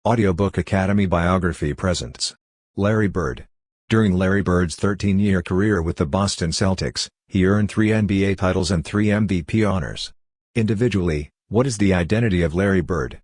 Audiobook Academy Biography presents Larry Bird. During Larry Bird's 13-year career with the Boston Celtics, he earned 3 NBA titles and 3 MVP honors. Individually, what is the identity of Larry Bird?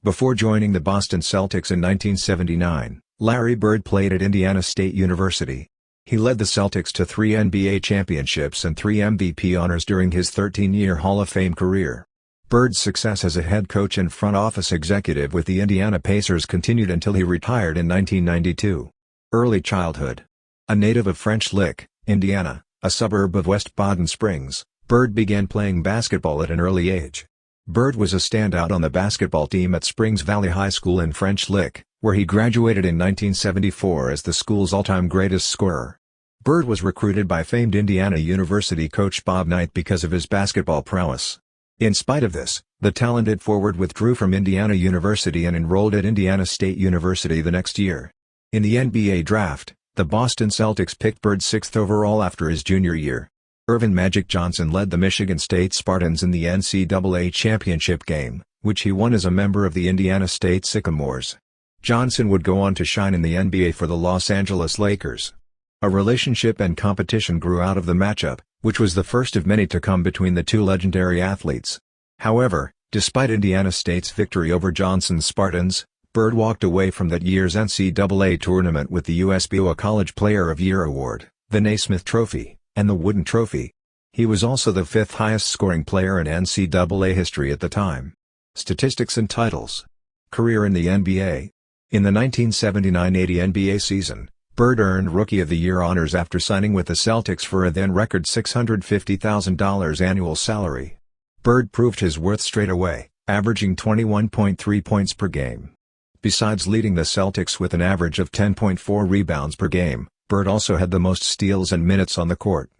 Before joining the Boston Celtics in 1979, Larry Bird played at Indiana State University. He led the Celtics to 3 NBA championships and 3 MVP honors during his 13-year Hall of Fame career. Bird's success as a head coach and front office executive with the Indiana Pacers continued until he retired in 1992. Early childhood. A native of French Lick, Indiana, a suburb of West Baden Springs, Bird began playing basketball at an early age. Bird was a standout on the basketball team at Springs Valley High School in French Lick, where he graduated in 1974 as the school's all-time greatest scorer. Bird was recruited by famed Indiana University coach Bob Knight because of his basketball prowess. In spite of this, the talented forward withdrew from Indiana University and enrolled at Indiana State University the next year. In the NBA draft, the Boston Celtics picked Bird 6th overall after his junior year. Earvin Magic Johnson led the Michigan State Spartans in the NCAA championship game, which he won as a member of the Indiana State Sycamores. Johnson would go on to shine in the NBA for the Los Angeles Lakers. A relationship and competition grew out of the matchup, which was the first of many to come between the two legendary athletes. However, despite Indiana State's victory over Johnson's Spartans, Bird walked away from that year's NCAA tournament with the USBO College Player of Year award, the Naismith Trophy, and the Wooden Trophy. He was also the 5th highest scoring player in NCAA history at the time. Statistics and titles. Career in the NBA. In the 1979-80 NBA season, Bird earned Rookie of the Year honors after signing with the Celtics for a then-record $650,000 annual salary. Bird proved his worth straight away, averaging 21.3 points per game. Besides leading the Celtics with an average of 10.4 rebounds per game, Bird also had the most steals and minutes on the court.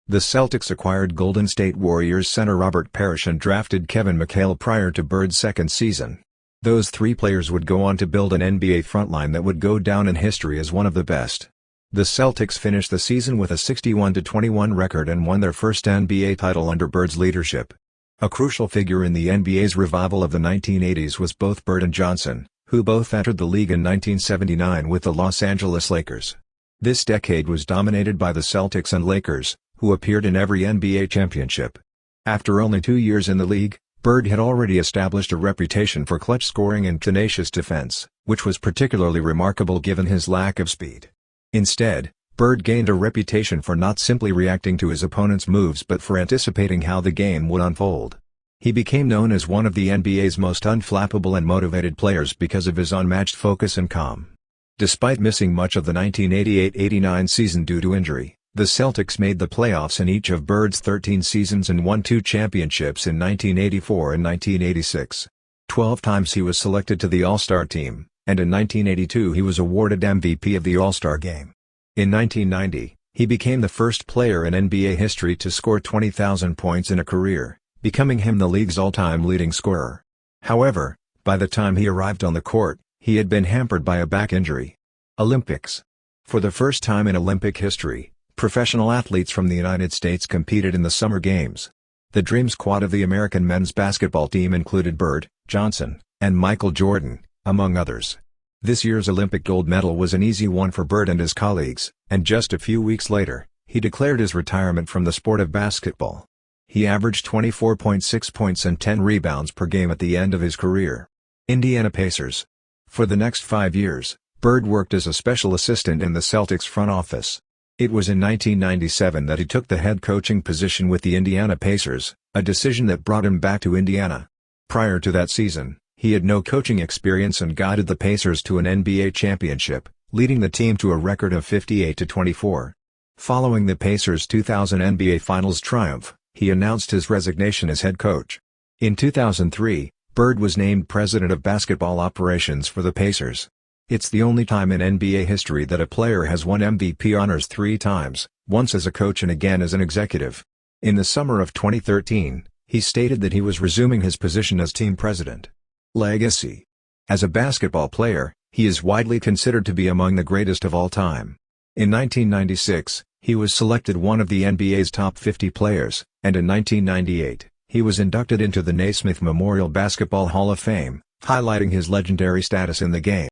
The Celtics acquired Golden State Warriors center Robert Parrish and drafted Kevin McHale prior to Bird's second season. Those 3 players would go on to build an NBA frontline that would go down in history as one of the best. The Celtics finished the season with a 61-21 record and won their first NBA title under Bird's leadership. A crucial figure in the NBA's revival of the 1980s was both Bird and Johnson, who both entered the league in 1979 with the Los Angeles Lakers. This decade was dominated by the Celtics and Lakers, who appeared in every NBA championship. After only 2 years in the league, Bird had already established a reputation for clutch scoring and tenacious defense, which was particularly remarkable given his lack of speed. Instead, Bird gained a reputation for not simply reacting to his opponent's moves but for anticipating how the game would unfold. He became known as one of the NBA's most unflappable and motivated players because of his unmatched focus and calm. Despite missing much of the 1988-89 season due to injury, the Celtics made the playoffs in each of Bird's 13 seasons and won 2 championships in 1984 and 1986. 12 times he was selected to the All-Star team, and in 1982 he was awarded MVP of the All-Star Game. In 1990, he became the first player in NBA history to score 20,000 points in a career, becoming him the league's all-time leading scorer. However, by the time he arrived on the court, he had been hampered by a back injury. Olympics. For the first time in Olympic history, professional athletes from the United States competed in the Summer Games. The Dream Squad of the American men's basketball team included Bird, Johnson, and Michael Jordan, among others. This year's Olympic gold medal was an easy one for Bird and his colleagues, and just a few weeks later, he declared his retirement from the sport of basketball. He averaged 24.6 points and 10 rebounds per game at the end of his career. Indiana Pacers. For the next 5 years, Bird worked as a special assistant in the Celtics front office. It was in 1997 that he took the head coaching position with the Indiana Pacers, a decision that brought him back to Indiana. Prior to that season, he had no coaching experience and guided the Pacers to an NBA championship, leading the team to a record of 58-24. Following the Pacers' 2000 NBA Finals triumph, he announced his resignation as head coach. In 2003, Bird was named president of basketball operations for the Pacers. It's the only time in NBA history that a player has won MVP honors 3 times, once as a coach and again as an executive. In the summer of 2013, he stated that he was resuming his position as team president. Legacy. As a basketball player, he is widely considered to be among the greatest of all time. In 1996, he was selected one of the NBA's top 50 players, and in 1998, he was inducted into the Naismith Memorial Basketball Hall of Fame, highlighting his legendary status in the game.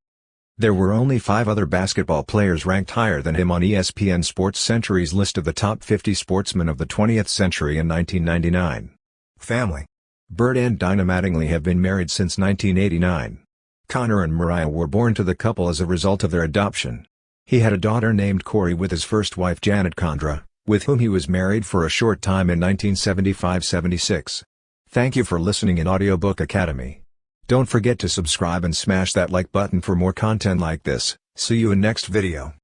There were only 5 other basketball players ranked higher than him on ESPN Sports Century's list of the top 50 sportsmen of the 20th century in 1999. Family. Bird and Dinah Mattingly have been married since 1989. Connor and Mariah were born to the couple as a result of their adoption. He had a daughter named Corey with his first wife Janet Condra, with whom he was married for a short time in 1975-76. Thank you for listening in Audiobook Academy. Don't forget to subscribe and smash that like button for more content like this. See you in next video.